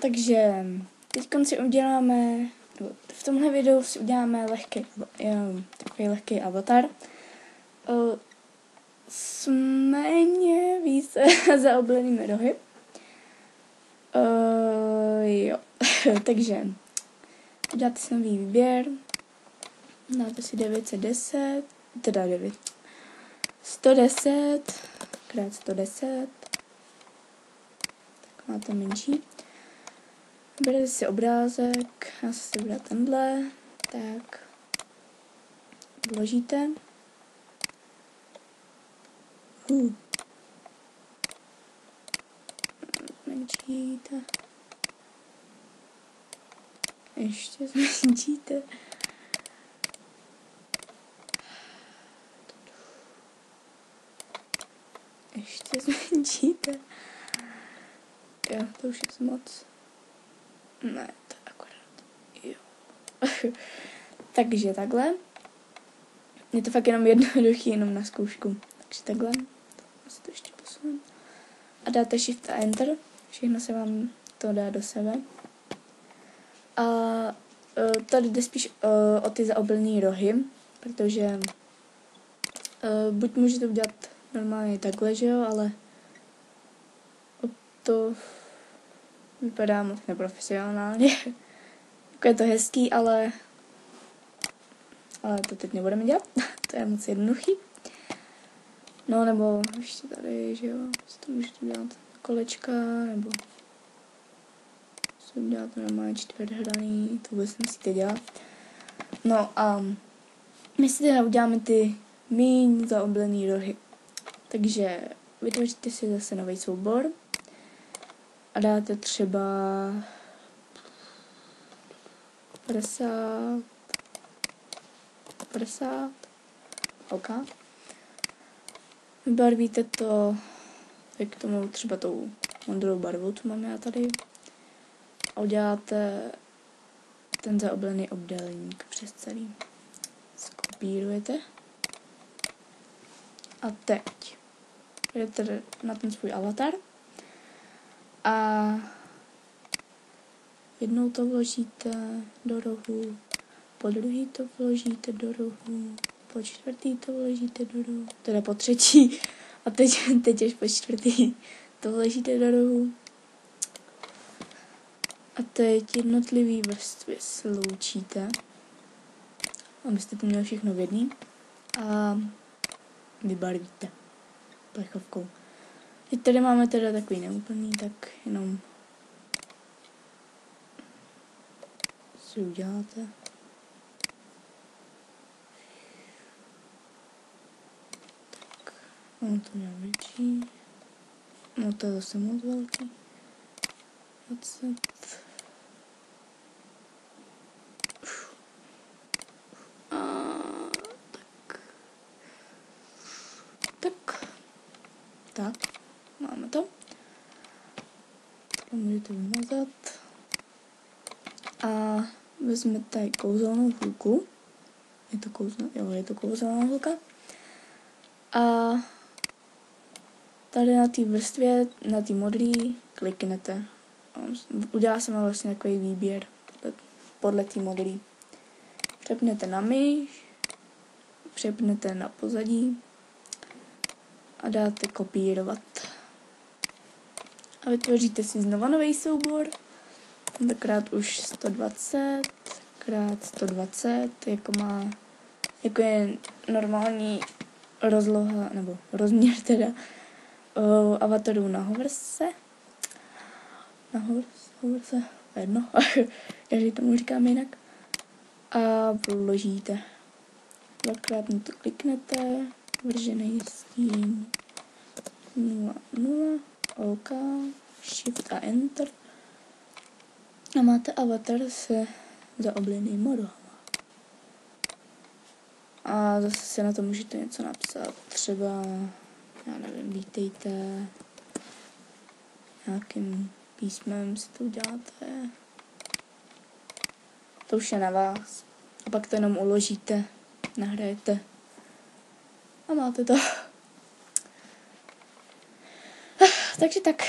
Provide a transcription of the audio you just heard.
Takže teď si uděláme, v tomhle videu si uděláme takový lehký avatar. S méně více zaoblenými rohy. Jo, takže uděláte si nový výběr, dáte si 110 krát 110, tak máte menší. Berete si obrázek, já si vybrat tenhle, tak vložíte. Zmenšíte. Ještě zmenšíte. Ještě zmenšíte. Jo, to už je moc. Ne, to je akorát. Jo. Takže takhle. Je to fakt jenom jednoduchý, jenom na zkoušku. Takže takhle. Asi to ještě posunu. A dáte Shift a Enter. Všechno se vám to dá do sebe. A tady jde spíš o ty zaoblené rohy, protože buď můžete udělat normálně takhle, že jo, ale to vypadá moc neprofesionálně. Jako je to hezký, ale to teď nebudeme dělat. To je moc jednoduchý. No, nebo ještě tady, že jo, si to můžete dělat kolečka, nebo si udělat normálně čtvrthraný, to vůbec nemusíte dělat. No a my si teda uděláme ty míň zaoblený rohy. Takže vytvoříte si zase nový soubor a dáte třeba 50, OK. Vybarvíte to k tomu třeba tou modrou barvou, co mám já tady. A uděláte ten zaoblený obdélník přes celý. Skopírujete. A teď jdete na ten svůj avatar a jednou to vložíte do rohu, po druhý to vložíte do rohu, po čtvrtý to vložíte do rohu, teda po třetí a teď až po čtvrtý to vložíte do rohu. A teď jednotlivý vrstvy sloučíte, abyste to měli všechno v jedný a vybarvíte plechovkou. Teď tady máme teda takový neúplný, tak jenom si uděláte. Tak, mám to nějak větší. No to je zase moc velký. 20. Tak, máme to. To můžete vymazat. A vezmete kouzelnou hůlku. Je to kouzelná hůlka. A tady na té vrstvě, na té modrý, kliknete. Udělá se vám vlastně takový výběr podle té modrý. Přepnete na myš, přepnete na pozadí a dáte kopírovat. A vytvoříte si znova nový soubor, tentokrát už 120 krát 120, jako je normální rozloha, nebo rozměr teda avatarů na hoverse. Jedno, každý tomu říkám jinak. A vložíte. Dvakrát na to kliknete, vržený stín 0, OK, Shift a Enter. A máte avatar se zaoblenýma rohama. A zase si na to můžete něco napsat. Třeba, já nevím, vítejte. Nějakým písmem si to uděláte. To už je na vás. A pak to jenom uložíte, nahrajete. A máte to. Takže tak.